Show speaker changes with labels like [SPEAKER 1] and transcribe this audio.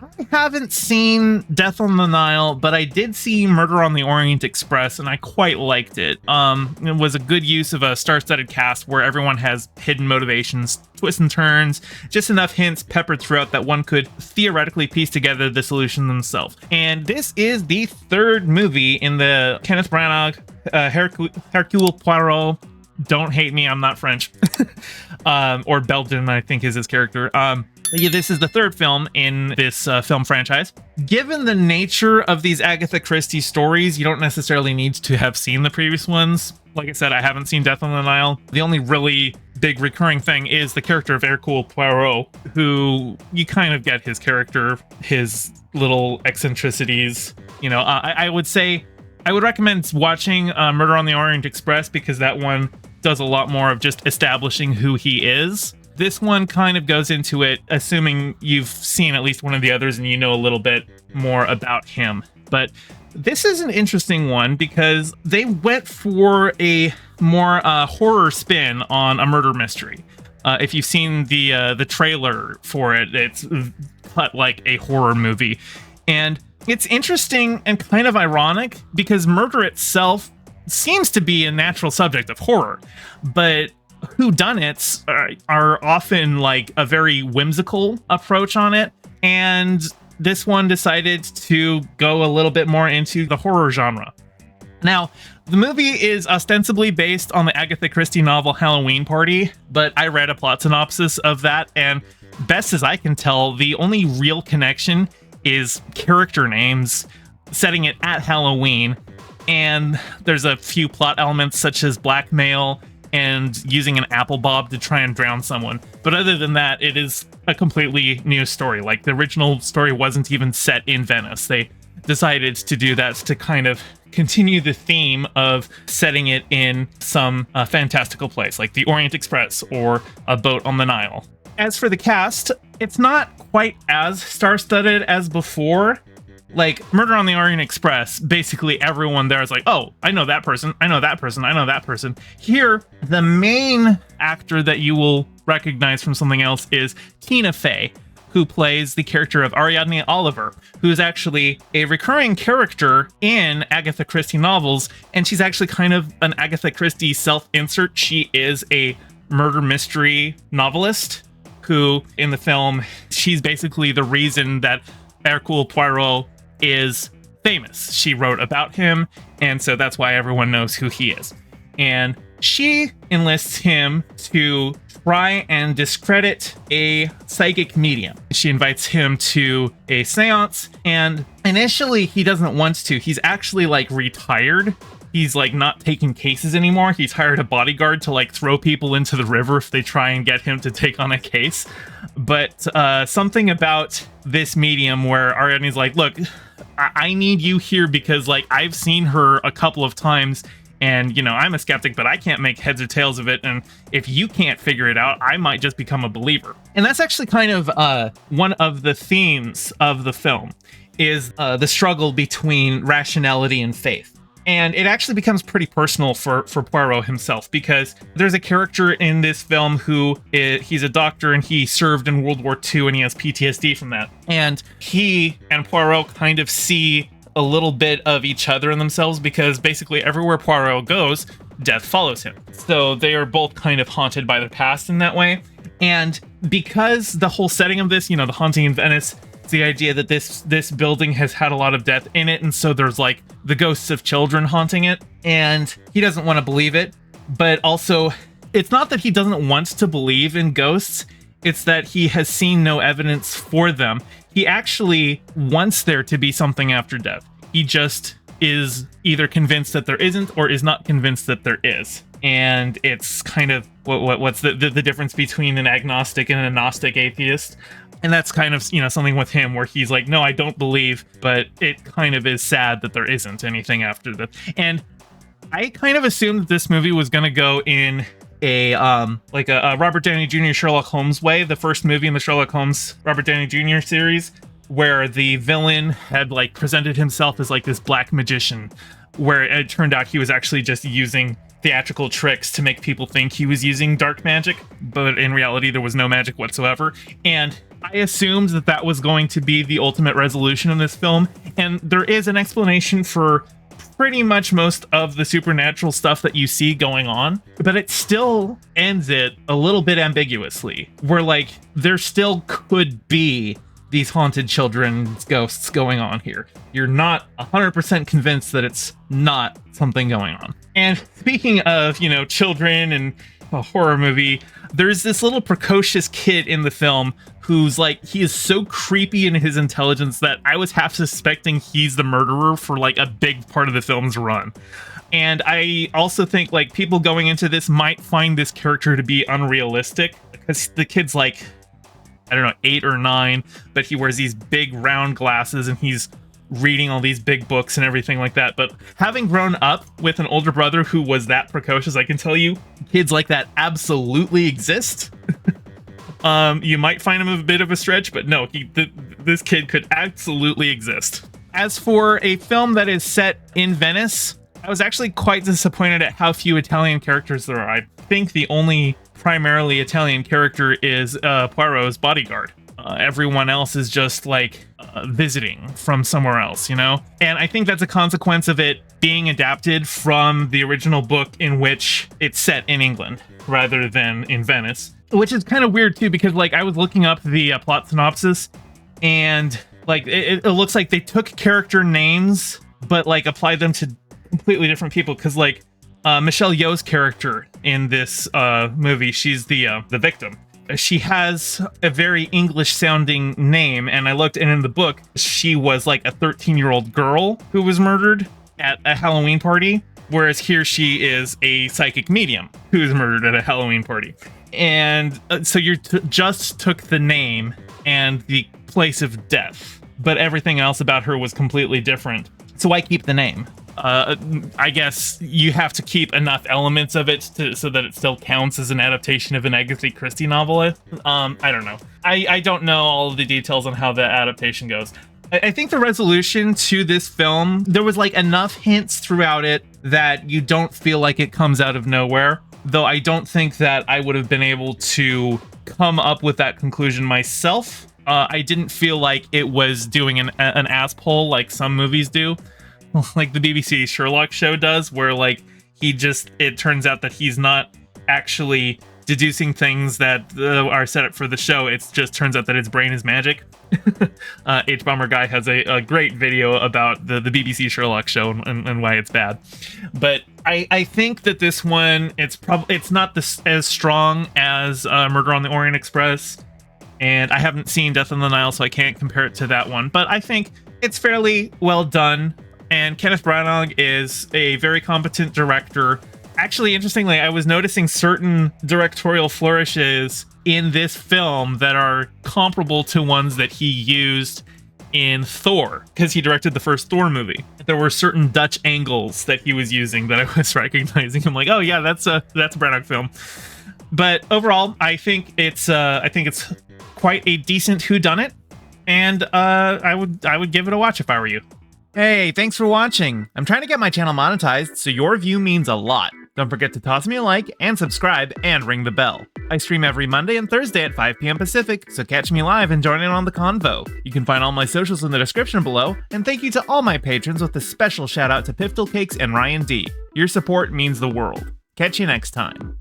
[SPEAKER 1] I haven't seen Death on the Nile, but I did see Murder on the Orient Express, and I quite liked it. It was a good use of a star-studded cast where everyone has hidden motivations, twists and turns, just enough hints peppered throughout that one could theoretically piece together the solution themselves. And this is the third movie in the Kenneth Branagh, Hercule Poirot. Don't hate me, I'm not French. Or Belgian, I think is his character. Yeah, this is the third film in this film franchise. Given the nature of these Agatha Christie stories, you don't necessarily need to have seen the previous ones. Like I said, I haven't seen Death on the Nile. The only really big recurring thing is the character of Hercule Poirot, who you kind of get his character, his little eccentricities. You know, I would say I would recommend watching Murder on the Orient Express because that one does a lot more of just establishing who he is. This one kind of goes into it, assuming you've seen at least one of the others and you know a little bit more about him. But this is an interesting one because they went for a more horror spin on a murder mystery. If you've seen the trailer for it, it's cut like a horror movie. And it's interesting and kind of ironic because murder itself seems to be a natural subject of horror, but whodunits are often like a very whimsical approach on it, and this one decided to go a little bit more into the horror genre. Now, the movie is ostensibly based on the Agatha Christie novel Halloween Party, but I read a plot synopsis of that, and best as I can tell, the only real connection is character names, setting it at Halloween, and there's a few plot elements such as blackmail and using an apple bob to try and drown someone. But other than that, it is a completely new story. Like, the original story wasn't even set in Venice. They decided to do that to kind of continue the theme of setting it in some fantastical place, like the Orient Express or a boat on the Nile. As for the cast, it's not quite as star-studded as before. Like, Murder on the Orient Express, basically everyone there is like, oh, I know that person, I know that person, I know that person. Here, the main actor that you will recognize from something else is Tina Fey, who plays the character of Ariadne Oliver, who is actually a recurring character in Agatha Christie novels, and she's actually kind of an Agatha Christie self-insert. She is a murder mystery novelist who, in the film, she's basically the reason that Hercule Poirot is famous. She wrote about him, and so that's why everyone knows who he is. And she enlists him to try and discredit a psychic medium. She invites him to a seance, and initially he doesn't want to. He's actually like retired. He's like not taking cases anymore. He's hired a bodyguard to like throw people into the river if they try and get him to take on a case. But something about this medium where Ariadne's like, look, I need you here because like I've seen her a couple of times, and you know, I'm a skeptic, but I can't make heads or tails of it. And if you can't figure it out, I might just become a believer. And that's actually kind of one of the themes of the film is the struggle between rationality and faith. And it actually becomes pretty personal for Poirot himself, because there's a character in this film who he's a doctor and he served in World War II and he has PTSD from that. And he and Poirot kind of see a little bit of each other in themselves, because basically everywhere Poirot goes, death follows him. So they are both kind of haunted by their past in that way. And because the whole setting of this, you know, the haunting in Venice, the idea that this building has had a lot of death in it, and so there's like the ghosts of children haunting it, and he doesn't want to believe it. But also, it's not that he doesn't want to believe in ghosts, it's that he has seen no evidence for them. He actually wants there to be something after death. He just is either convinced that there isn't or is not convinced that there is. And it's kind of what's the difference between an agnostic and a Gnostic atheist. And that's kind of, you know, something with him where he's like, no, I don't believe, but it kind of is sad that there isn't anything after that. And I kind of assumed that this movie was going to go in a Robert Downey Jr. Sherlock Holmes way, the first movie in the Sherlock Holmes Robert Downey Jr. series, where the villain had like presented himself as like this black magician, where it turned out he was actually just using theatrical tricks to make people think he was using dark magic, but in reality there was no magic whatsoever. And I assumed that that was going to be the ultimate resolution in this film, and there is an explanation for pretty much most of the supernatural stuff that you see going on, but it still ends it a little bit ambiguously, where like there still could be these haunted children's ghosts going on here. You're not 100% convinced that it's not something going on. And speaking of, you know, children and a horror movie, there's this little precocious kid in the film who's like, he is so creepy in his intelligence that I was half suspecting he's the murderer for like a big part of the film's run. And I also think like people going into this might find this character to be unrealistic because the kid's like, I don't know, 8 or 9, but he wears these big round glasses and he's reading all these big books and everything like that. But having grown up with an older brother who was that precocious, I can tell you kids like that absolutely exist. You might find him a bit of a stretch, but no, this kid could absolutely exist. As for a film that is set in Venice, I was actually quite disappointed at how few Italian characters there are. I think the only primarily Italian character is Poirot's bodyguard. Everyone else is just like visiting from somewhere else, you know? And I think that's a consequence of it being adapted from the original book in which it's set in England rather than in Venice, which is kind of weird too, because like I was looking up the plot synopsis and like it looks like they took character names but like applied them to completely different people, because like Michelle Yeoh's character in this movie, she's the victim. She has a very English sounding name, and I looked, and in the book she was like a 13-year-old girl who was murdered at a Halloween party, whereas here she is a psychic medium who is murdered at a Halloween party. And so you just took the name and the place of death, but everything else about her was completely different. So why keep the name? I guess you have to keep enough elements of it so that it still counts as an adaptation of an Agatha Christie novel. I don't know. I don't know all of the details on how the adaptation goes. I think the resolution to this film, there was like enough hints throughout it that you don't feel like it comes out of nowhere. Though I don't think that I would have been able to come up with that conclusion myself. I didn't feel like it was doing an ass pull like some movies do. Like the BBC Sherlock show does, where like it turns out that he's not actually deducing things that are set up for the show. It just turns out that his brain is magic. H-Bomber Guy has a great video about the BBC Sherlock show and why it's bad. But I think that this one, it's not as strong as Murder on the Orient Express, and I haven't seen Death on the Nile, so I can't compare it to that one. But I think it's fairly well done. And Kenneth Branagh is a very competent director. Actually, interestingly, I was noticing certain directorial flourishes in this film that are comparable to ones that he used in Thor, because he directed the first Thor movie. There were certain Dutch angles that he was using that I was recognizing. I'm like, oh yeah, that's a Branagh film. But overall, I think it's quite a decent whodunit, and I would give it a watch if I were you.
[SPEAKER 2] Hey, thanks for watching. I'm trying to get my channel monetized, so your view means a lot. Don't forget to toss me a like and subscribe and ring the bell. I stream every Monday and Thursday at 5 p.m. Pacific, so catch me live and join in on the convo. You can find all my socials in the description below, and thank you to all my patrons with a special shout out to Piftle Cakes and Ryan D. Your support means the world. Catch you next time.